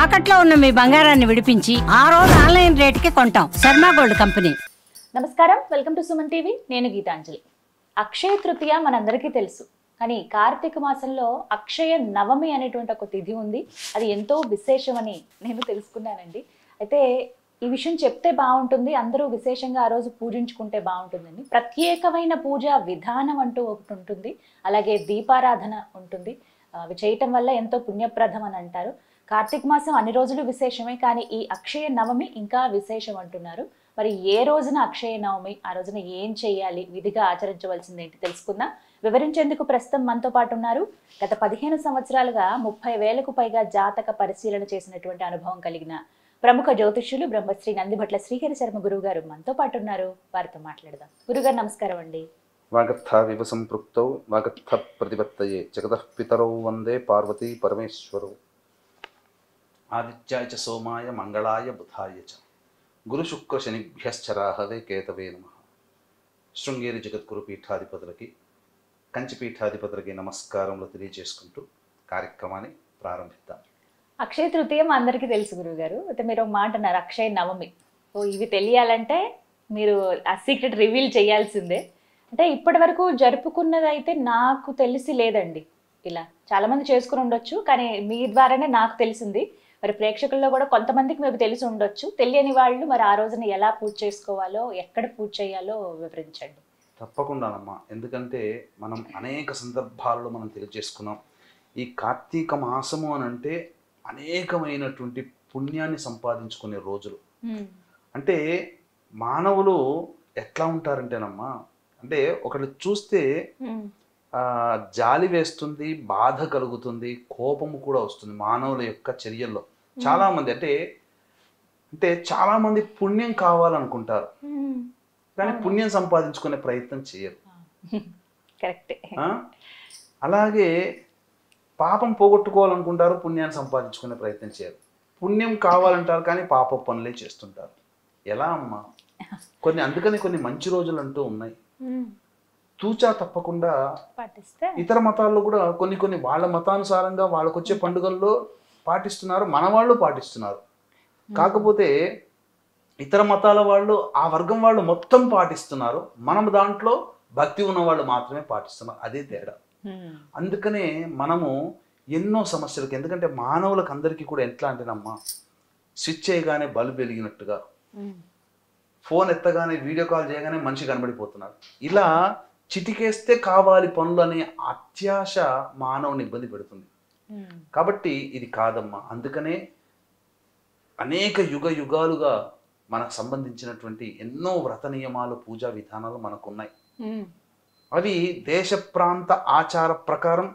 తాకట్లో ఉన్న మీ బంగారాన్ని విడిపించి ఆ రోజు ఆన్లైన్ రేటుకి కొంటాం. Sharma gold company. నమస్కారం, వెల్కమ్ టు సుమన్ టీవీ. నేను గీతాంజలి. అక్షయ తృతీయ మనందరికీ తెలుసు, కానీ కార్తీక మాసంలో అక్షయ నవమి అనేటువంటి ఒక తిథి ఉంది. అది ఎంతో విశేషమని నేను తెలుసుకున్నానండి. అయితే ఈ విషయం చెప్తే బాగుంటుంది, అందరూ విశేషంగా ఆ రోజు పూజించుకుంటే బాగుంటుందండి. ప్రత్యేకమైన పూజా విధానం అంటూ ఒకటి ఉంటుంది, అలాగే దీపారాధన ఉంటుంది. అవి చేయటం వల్ల ఎంతో పుణ్యప్రదం అని అంటారు. కార్తీక మాసం అన్ని రోజులు విశేషమే, కానీ ఈ అక్షయ నవమి ఇంకా విశేషం అంటున్నారు. మరి ఏ రోజున అక్షయ నవమి, ఆ రోజున ఏం చేయాలి, విధిగా ఆచరించవలసింది ఏంటి తెలుసుకుందాం. వివరించేందుకు ప్రస్తుతం మనతో పాటు ఉన్నారు. గత 15 సంవత్సరాలుగా 30,000కు పైగా జాతక పరిశీలన చేసినటువంటి అనుభవం కలిగిన ప్రముఖ జ్యోతిష్యులు బ్రహ్మశ్రీ నందిభట్ల శ్రీహరి శర్మ గురువు గారు మనతో పాటు ఉన్నారు. వారితో మాట్లాడదాం. గురుగారు నమస్కారం అండి. వాగర్థ వివ సంపృక్తౌ వాగర్థ ప్రతిపత్తయే జగతః పితరౌ వందే పార్వతీ పరమేశ్వరౌ. ఆదిత్యాయ చ సోమాయ మంగళాయ బుధాయ చ గురు శుక్ర శనిభ్యశ్చ రాహవే కేతవే నమః. శృంగేరి జగద్గురు పీఠాధిపతులకి, కంచి పీఠాధిపతులకి నమస్కారములు తెలియజేసుకుంటూ కార్యక్రమాన్ని ప్రారంభిద్దాం. అక్షయ తృతీయ అందరికీ తెలుసు గురువుగారు. అయితే మీరు ఒక మాట అన్నారు, అక్షయ నవమి. సో ఇవి తెలియాలంటే మీరు ఆ సీక్రెట్ రివీల్ చేయాల్సిందే. అంటే ఇప్పటి వరకు జరుపుకున్నది అయితే నాకు తెలిసి లేదండి. ఇలా చాలా మంది చేసుకుని ఉండొచ్చు, కానీ మీ ద్వారానే నాకు తెలిసింది. మరి ప్రేక్షకుల్లో కూడా కొంతమందికి మేము తెలిసి ఉండొచ్చు. తెలియని వాళ్ళు మరి ఆ రోజున ఎలా పూజ చేసుకోవాలో, ఎక్కడ పూజ చేయాలో వివరించండి. తప్పకుండానమ్మా, ఎందుకంటే మనం అనేక సందర్భాల్లో మనం తెలియజేసుకున్నాం. ఈ కార్తీక మాసము అని అంటే అనేకమైనటువంటి పుణ్యాన్ని సంపాదించుకునే రోజులు. అంటే మానవులు ఎట్లా ఉంటారంటేనమ్మా, అంటే ఒకటి చూస్తే జాలి వేస్తుంది, బాధ కలుగుతుంది, కోపము కూడా వస్తుంది మానవుల యొక్క చర్యల్లో. చాలా మంది అంటే చాలా మంది పుణ్యం కావాలనుకుంటారు, కానీ పుణ్యం సంపాదించుకునే ప్రయత్నం చేయరు. కరెక్ట్. అలాగే పాపం పోగొట్టుకోవాలనుకుంటారు, పుణ్యాన్ని సంపాదించుకునే ప్రయత్నం చేయరు. పుణ్యం కావాలంటారు, కానీ పాప పనులే చేస్తుంటారు. ఎలా అమ్మా? అందుకని కొన్ని మంచి రోజులు అంటూ ఉన్నాయి. తూచా తప్పకుండా పాటిస్తే ఇతర మతాల్లో కూడా కొన్ని వాళ్ళ మతానుసారంగా వాళ్ళకు వచ్చే పండుగల్లో పాటిస్తున్నారు, మన వాళ్ళు పాటిస్తున్నారు. కాకపోతే ఇతర మతాల వాళ్ళు, ఆ వర్గం వాళ్ళు మొత్తం పాటిస్తున్నారు, మనం దాంట్లో భక్తి ఉన్న వాళ్ళు మాత్రమే పాటిస్తున్నారు. అదే తేడా. అందుకనే మనము ఎన్నో సమస్యలకు, ఎందుకంటే మానవులకు అందరికీ కూడా ఎట్లా అంటేనమ్మా, స్విచ్ చేయగానే బల్బ్ వెలిగినట్టుగా, ఫోన్ ఎత్తగానే వీడియో కాల్ చేయగానే మనిషి కనబడిపోతున్నాడు. ఇలా చిటికేస్తే కావాలి పనులు అనే అత్యాశ మానవుని ఇబ్బంది పెడుతుంది. కాబట్టి ఇది కాదమ్మా. అందుకనే అనేక యుగాలుగా మనకు సంబంధించినటువంటి ఎన్నో వ్రత నియమాలు, పూజా విధానాలు మనకున్నాయి. అవి దేశ ప్రాంత ఆచార ప్రకారం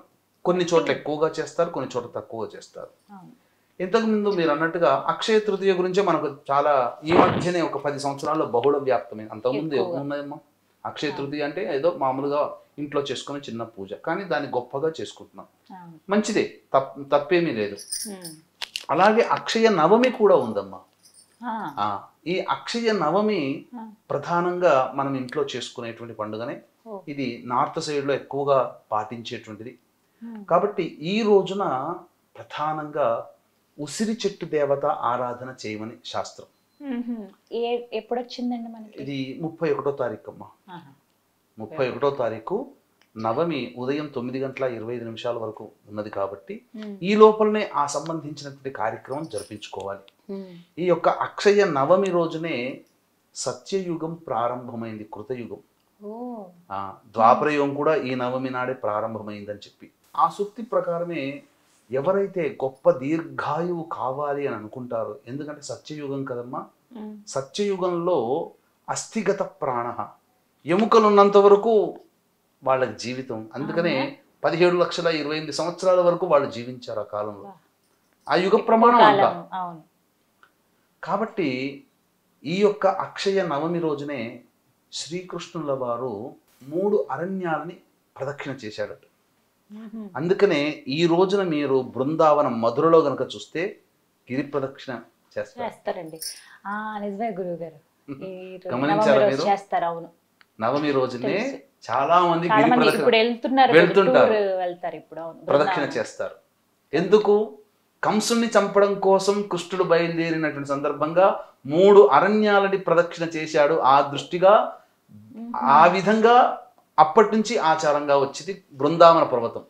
కొన్ని చోట్ల ఎక్కువగా చేస్తారు, కొన్ని చోట్ల తక్కువగా చేస్తారు. ఇంతకుముందు మీరు అన్నట్టుగా అక్షయ తృతీయ గురించే మనకు చాలా ఈ మధ్యనే ఒక 10 సంవత్సరాల్లో బహుళ వ్యాప్తమైంది. అంతకుముందు ఏమున్నాయమ్మా? అక్షయ తృతీయ అంటే ఏదో మామూలుగా ఇంట్లో చేసుకునే చిన్న పూజ, కానీ దాన్ని గొప్పగా చేసుకుంటున్నాం. మంచిదే, తప్పేమీ లేదు. అలాగే అక్షయ నవమి కూడా ఉందమ్మా. ఈ అక్షయ నవమి ప్రధానంగా మనం ఇంట్లో చేసుకునేటువంటి పండుగనే. ఇది నార్త్ సైడ్ లో ఎక్కువగా పాటించేటువంటిది. కాబట్టి ఈ రోజున ప్రధానంగా ఉసిరి చెట్టు దేవత ఆరాధన చేయమని శాస్త్రం. ఎప్పుడు వచ్చిందండి మనకి? ఇది 31వ తారీఖు అమ్మా. 31వ తారీఖు నవమి ఉదయం 9:25 వరకు ఉన్నది. కాబట్టి ఈ లోపలనే ఆ సంబంధించినటువంటి కార్యక్రమం జరిపించుకోవాలి. ఈ యొక్క అక్షయ నవమి రోజునే సత్యయుగం ప్రారంభమైంది, కృతయుగం. ద్వాపర యుగం కూడా ఈ నవమి నాడే ప్రారంభమైందని చెప్పి ఆ సూక్తి ప్రకారమే ఎవరైతే గొప్ప దీర్ఘాయువు కావాలి అని అనుకుంటారో, ఎందుకంటే సత్యయుగం కదమ్మా. సత్యయుగంలో అస్థిగత ప్రాణ, ఎముకలు ఉన్నంత వరకు వాళ్ళ జీవితం. అందుకనే 17,28,000 సంవత్సరాల వరకు వాళ్ళు జీవించారు ఆ కాలంలో. ఆ యుగ ప్రమాణం అంతా. కాబట్టి ఈ యొక్క అక్షయ నవమి రోజునే శ్రీకృష్ణుల వారు 3 అరణ్యాలని ప్రదక్షిణ చేశాడట. అందుకనే ఈ రోజున మీరు బృందావనం మధురలో గనక చూస్తే గిరి ప్రదక్షిణ చేస్తారండి. నిజమే గురువు గారు, గమనించారా మీరు? చేస్తారు. అవును, నవమి రోజునే చాలా మంది వెళ్తుంటారు, ప్రదక్షిణ చేస్తారు. ఎందుకు? కంసుని చంపడం కోసం కృష్ణుడు బయలుదేరినటువంటి సందర్భంగా 3 అరణ్యాలని ప్రదక్షిణ చేశాడు. ఆ దృష్టిగా ఆ విధంగా అప్పటి నుంచి ఆచారంగా వచ్చింది బృందావన పర్వతం.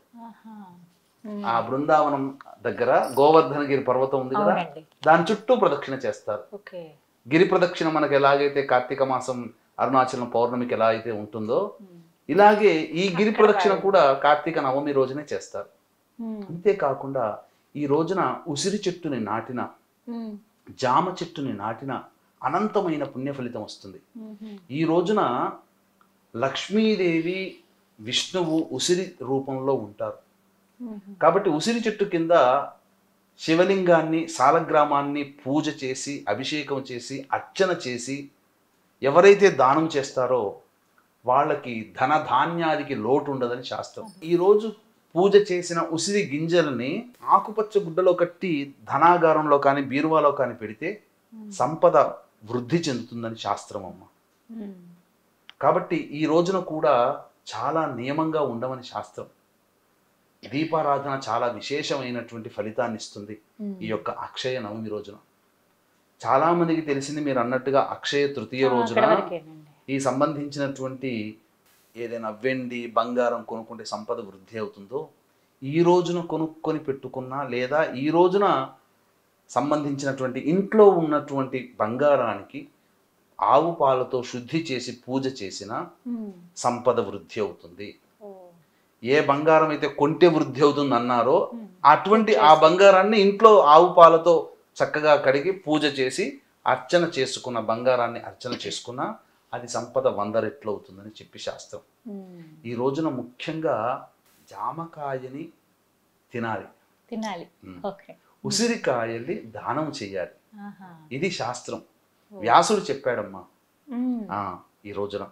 ఆ బృందావనం దగ్గర గోవర్ధనగిరి పర్వతం ఉంది కదా, దాని చుట్టూ ప్రదక్షిణ చేస్తారు. గిరి ప్రదక్షిణ మనకు ఎలాగైతే కార్తీక మాసం అరుణాచలం పౌర్ణమికి ఎలా అయితే ఉంటుందో, ఇలాగే ఈ గిరి ప్రదక్షిణ కూడా కార్తీక నవమి రోజునే చేస్తారు. అంతేకాకుండా ఈ రోజున ఉసిరి చెట్టుని నాటిన, జామ చెట్టుని నాటిన అనంతమైన పుణ్య ఫలితం వస్తుంది. ఈ రోజున లక్ష్మీదేవి విష్ణువు ఉసిరి రూపంలో ఉంటారు. కాబట్టి ఉసిరి చెట్టు కింద శివలింగాన్ని, సాలగ్రామాన్ని పూజ చేసి, అభిషేకం చేసి, అర్చన చేసి ఎవరైతే దానం చేస్తారో వాళ్ళకి ధనధాన్యాదికి లోటు ఉండదని శాస్త్రం. ఈరోజు పూజ చేసిన ఉసిరి గింజలని ఆకుపచ్చ గుడ్డలో కట్టి ధనాగారంలో కానీ బీరువాలో కానీ పెడితే సంపద వృద్ధి చెందుతుందని శాస్త్రం అమ్మ. కాబట్టి ఈ రోజున కూడా చాలా నియమంగా ఉండమని శాస్త్రం. దీపారాధన చాలా విశేషమైనటువంటి ఫలితాన్ని ఇస్తుంది ఈ యొక్క అక్షయ నవమి రోజున. చాలా మందికి తెలిసింది మీరు అన్నట్టుగా అక్షయ తృతీయ రోజున ఈ సంబంధించినటువంటి ఏదైనా వెండి బంగారం కొనుక్కుంటే సంపద వృద్ధి అవుతుందో, ఈ రోజున కొనుక్కొని పెట్టుకున్నా లేదా ఈ రోజున సంబంధించినటువంటి ఇంట్లో ఉన్నటువంటి బంగారానికి ఆవు పాలతో శుద్ధి చేసి పూజ చేసిన సంపద వృద్ధి అవుతుంది. ఏ బంగారం అయితే కొంటే వృద్ధి అవుతుంది అన్నారో అటువంటి ఆ బంగారాన్ని ఇంట్లో ఆవు పాలతో చక్కగా కడిగి పూజ చేసి అర్చన చేసుకున్న బంగారాన్ని అర్చన చేసుకున్నా అది సంపద 100 రెట్లు అవుతుందని చెప్పి శాస్త్రం. ఈ రోజున ముఖ్యంగా జామకాయని తినాలి, ఉసిరికాయల్ని దానం చేయాలి. ఇది శాస్త్రం. వ్యాసుడు చెప్పాడమ్మా ఈ రోజున.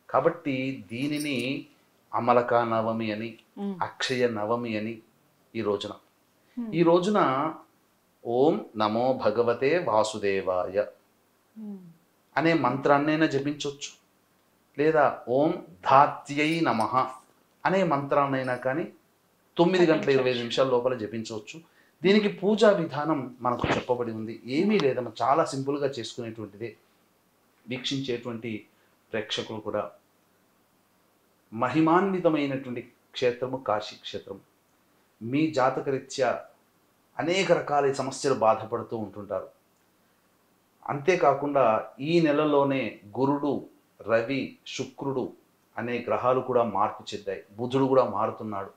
కాబట్టి దీనిని అమలక నవమి అని, అక్షయ నవమి అని ఈ రోజున ఓం నమో భగవతే వాసుదేవాయ అనే మంత్రాన్నైనా జపించవచ్చు, లేదా ఓం ధాత్యై నమః అనే మంత్రాన్నైనా కానీ 9 గంటల 25 నిమిషాల లోపల జపించవచ్చు. దీనికి పూజా విధానం మనకు చెప్పబడి ఉంది. ఏమీ లేదమ్మా, చాలా సింపుల్గా చేసుకునేటువంటిదే. వీక్షించేటువంటి ప్రేక్షకులు కూడా మహిమాన్వితమైనటువంటి క్షేత్రము కాశీ క్షేత్రం. మీ జాతకరీత్యా అనేక రకాల సమస్యలు బాధపడుతూ ఉంటుంటారు. అంతేకాకుండా ఈ నెలలోనే గురుడు, రవి, శుక్రుడు అనే గ్రహాలు కూడా మార్పు చెందాయి. బుధుడు కూడా మారుతున్నాడు.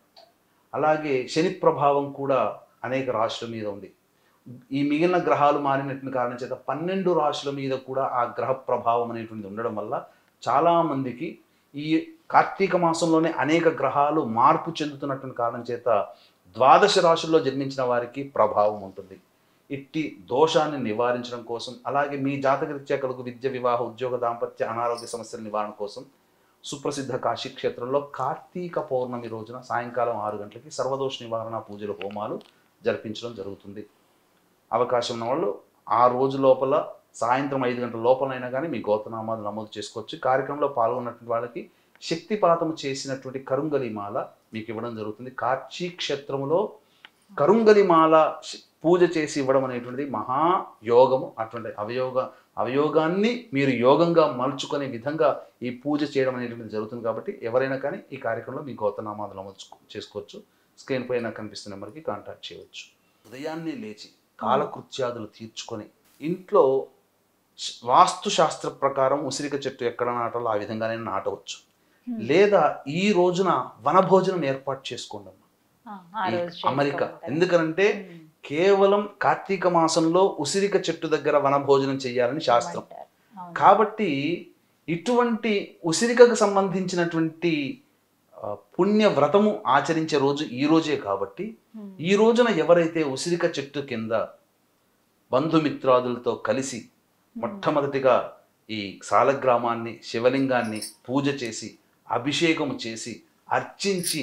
అలాగే శని ప్రభావం కూడా అనేక రాశుల మీద ఉంది. ఈ మిగిలిన గ్రహాలు మారినటువంటి కారణం చేత 12 రాశుల మీద కూడా ఆ గ్రహ ప్రభావం అనేటువంటిది ఉండడం వల్ల చాలామందికి ఈ కార్తీక మాసంలోనే అనేక గ్రహాలు మార్పు చెందుతున్నటువంటి కారణం చేత 12 రాశుల్లో జన్మించిన వారికి ప్రభావం ఉంటుంది. ఇట్టి దోషాన్ని నివారించడం కోసం, అలాగే మీ జాతకరీత్యా కలుగు విద్య, వివాహ, ఉద్యోగ, దాంపత్య, అనారోగ్య సమస్యల నివారణ కోసం సుప్రసిద్ధ కాశీ క్షేత్రంలో కార్తీక పౌర్ణమి రోజున సాయంకాలం 6 గంటలకి సర్వదోష నివారణ పూజలు, హోమాలు జరిపించడం జరుగుతుంది. అవకాశం ఉన్న వాళ్ళు ఆ రోజు లోపల సాయంత్రం 5 గంటల లోపలైనా కానీ మీ గోత్రనామాలు నమోదు చేసుకోవచ్చు. కార్యక్రమంలో పాల్గొన్నటువంటి వాళ్ళకి శక్తిపాతము చేసినటువంటి కరుంగలిమాల మీకు ఇవ్వడం జరుగుతుంది. కాశీ క్షేత్రంలో కరుంగలిమాల పూజ చేసి ఇవ్వడం అనేటువంటిది మహాయోగము. అటువంటి అవయోగాన్ని మీరు యోగంగా మలుచుకునే విధంగా ఈ పూజ చేయడం అనేటువంటిది జరుగుతుంది. కాబట్టి ఎవరైనా కానీ ఈ కార్యక్రమంలో మీ గోత్రనామాలు నమోదు చేసుకోవచ్చు. స్క్రీన్ పైన కనిపిస్తున్న నెంబర్కి కాంటాక్ట్ చేయవచ్చు. ఉదయాన్నే లేచి కాలకృత్యాదులు తీర్చుకొని ఇంట్లో వాస్తు శాస్త్ర ప్రకారం ఉసిరిక చెట్టు ఎక్కడ నాటాలో ఆ విధంగానే నాటవచ్చు. లేదా ఈ రోజున వనభోజనం ఏర్పాటు చేసుకోండి అమరిక. ఎందుకంటే కేవలం కార్తీక మాసంలో ఉసిరిక చెట్టు దగ్గర వనభోజనం చేయాలని శాస్త్రం. కాబట్టి ఇటువంటి ఉసిరికకు సంబంధించినటువంటి పుణ్య వ్రతము ఆచరించే రోజు ఈ రోజే. కాబట్టి ఈ రోజున ఎవరైతే ఉసిరిక చెట్టు కింద బంధుమిత్రాదులతో కలిసి మొట్టమొదటిగా ఈ సాలగ్రామాన్ని, శివలింగాన్ని పూజ చేసి, అభిషేకము చేసి, అర్చించి,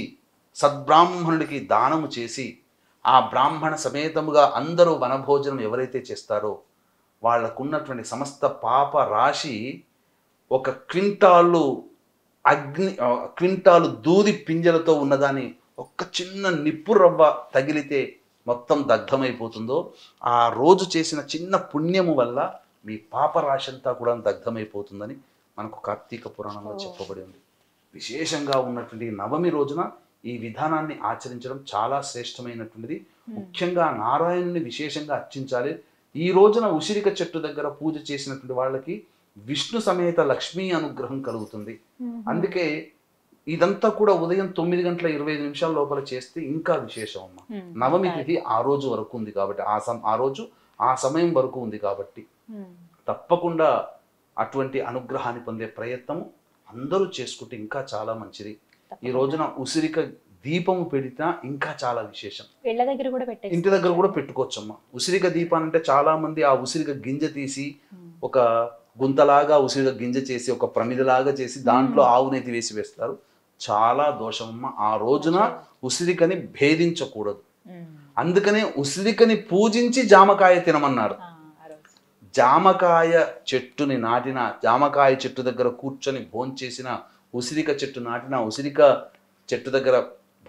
సద్బ్రాహ్మణుడికి దానము చేసి, ఆ బ్రాహ్మణ సమేతముగా అందరూ వనభోజనం ఎవరైతే చేస్తారో వాళ్ళకున్నటువంటి సమస్త పాప రాశి 1 క్వింటాలు దూది పింజలతో ఉన్నదాన్ని ఒక్క చిన్న నిప్పు రవ్వ తగిలితే మొత్తం దగ్ధమైపోతుందో, ఆ రోజు చేసిన చిన్న పుణ్యము వల్ల మీ పాపరాశి అంతా కూడా దగ్ధమైపోతుందని మనకు కార్తీక పురాణంలో చెప్పబడి ఉంది. విశేషంగా ఉన్నటువంటి నవమి రోజున ఈ విధానాన్ని ఆచరించడం చాలా శ్రేష్టమైనటువంటిది. ముఖ్యంగా నారాయణుని విశేషంగా అర్చించాలి. ఈ రోజున ఉసిరిక చెట్టు దగ్గర పూజ చేసినటువంటి వాళ్ళకి విష్ణు సమేత లక్ష్మీ అనుగ్రహం కలుగుతుంది. అందుకే ఇదంతా కూడా ఉదయం 9:25 లోపల చేస్తే ఇంకా విశేషం అమ్మ. నవమి తిథి ఆ రోజు వరకు ఉంది కాబట్టి, ఆ రోజు ఆ సమయం వరకు ఉంది కాబట్టి తప్పకుండా అటువంటి అనుగ్రహాన్ని పొందే ప్రయత్నం అందరూ చేసుకుంటే ఇంకా చాలా మంచిది. ఈ రోజున ఉసిరిక దీపము పెడితే ఇంకా చాలా విశేషం. ఇళ్ళ దగ్గర కూడా పెట్టే, ఇంటి దగ్గర కూడా పెట్టుకోవచ్చమ్మా. ఉసిరిక దీపాన్ని అంటే చాలా మంది ఆ ఉసిరిక గింజ తీసి ఒక గుంతలాగా ఉసిరిక గింజ చేసి ఒక ప్రమిదలాగా చేసి దాంట్లో ఆవు నెత్తి వేసి వేస్తారు. చాలా దోషమమ్మ. ఆ రోజున ఉసిరికని భేదించకూడదు. అందుకనే ఉసిరికని పూజించి జామకాయ తినమన్నారు. జామకాయ చెట్టుని నాటిన, జామకాయ చెట్టు దగ్గర కూర్చొని భోంచేసిన, ఉసిరిక చెట్టు నాటిన, ఉసిరిక చెట్టు దగ్గర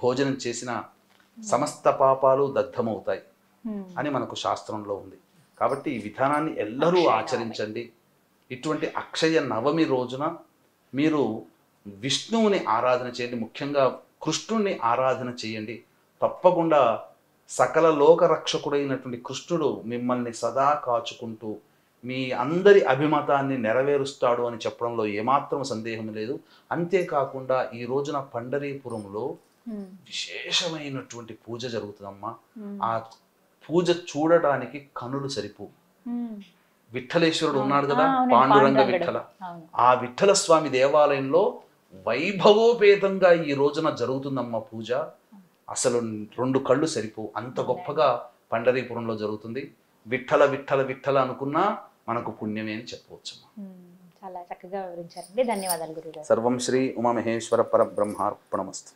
భోజనం చేసిన సమస్త పాపాలు దగ్ధమవుతాయి అని మనకు శాస్త్రంలో ఉంది. కాబట్టి ఈ విధానాన్ని ఎల్లరూ ఆచరించండి. ఇటువంటి అక్షయ నవమి రోజున మీరు విష్ణువుని ఆరాధన చేయండి. ముఖ్యంగా కృష్ణుడిని ఆరాధన చేయండి. తప్పకుండా సకల లోక రక్షకుడైనటువంటి కృష్ణుడు మిమ్మల్ని సదా కాచుకుంటూ మీ అందరి అభిమతాన్ని నెరవేరుస్తాడు అని చెప్పడంలో ఏమాత్రం సందేహం లేదు. అంతేకాకుండా ఈ రోజున పండరీపురంలో విశేషమైనటువంటి పూజ జరుగుతుందమ్మా. ఆ పూజ చూడటానికి కనులు సరిపో. విఠలేశ్వరుడు ఉన్నాడు కదా, పాండురంగ విఠల. ఆ విఠల స్వామి దేవాలయంలో వైభవోపేతంగా ఈ రోజున జరుగుతుందమ్మా పూజ. అసలు 2 కళ్ళు సరిపో, అంత గొప్పగా పండరీపురంలో జరుగుతుంది. విఠల విఠల విఠల అనుకున్నా మనకు పుణ్యమే అని చెప్పవచ్చు. చాలా చక్కగా వివరించారండి. ధన్యవాదాలు గురుగారు. సర్వం శ్రీ ఉమామహేశ్వర పరబ్రహ్మార్పణమస్తు.